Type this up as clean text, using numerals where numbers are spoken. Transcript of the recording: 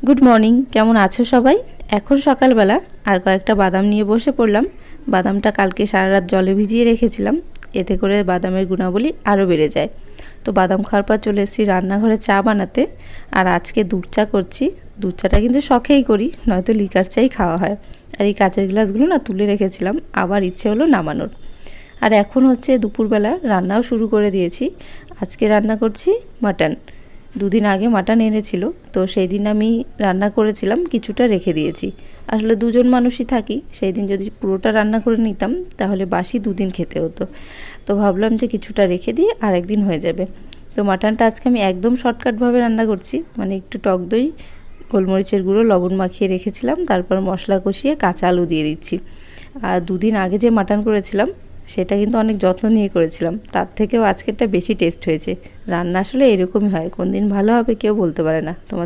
Good morning, কেমন আছো সবাই? এখন সকালবেলা আর কয়েকটা বাদাম নিয়ে বসে পড়লাম। বাদামটা কালকে সারা রাত জলে ভিজিয়ে রেখেছিলাম, এতে করে বাদামের গুণাবলী আরও বেড়ে যায়। তো বাদাম খাওয়ার পর চলে এসেছি রান্নাঘরে চা বানাতে। আর আজকে দুধ চা করছি। দুধ চাটা কিন্তু শখেই করি, নয়তো লিকার চাই খাওয়া হয়। আর এই কাঁচের গ্লাসগুলো না তুলে রেখেছিলাম, আবার ইচ্ছে হলো নামানোর। আর এখন হচ্ছে দুপুরবেলা রান্নাও শুরু করে দিয়েছি। আজকে রান্না করছি মাটন। দুদিন আগে মাটন এনেছিল, তো সেই দিন আমি রান্না করেছিলাম, কিছুটা রেখে দিয়েছি। আসলে দুজন মানুষই থাকি, সেই দিন যদি পুরোটা রান্না করে নিতাম তাহলে বাসি দুদিন খেতে হতো। তো ভাবলাম যে কিছুটা রেখে দিয়ে আরেকদিন হয়ে যাবে। তো মাটনটা আজকে আমি একদম শর্টকাটভাবে রান্না করছি, মানে একটু টক দই, গোলমরিচের গুঁড়ো, লবণ মাখিয়ে রেখেছিলাম, তারপর মশলা কষিয়ে কাঁচা আলু দিয়ে দিচ্ছি। আর দুদিন আগে যে মাটন করেছিলাম সেটা কিন্তু অনেক যত্ন নিয়ে করেছিলাম, তার থেকেও আজকেরটা বেশি টেস্ট হয়েছে। রান্না আসলে এরকমই হয়, কোন দিন ভালো হবে কেউ বলতে পারে না। তোমাদের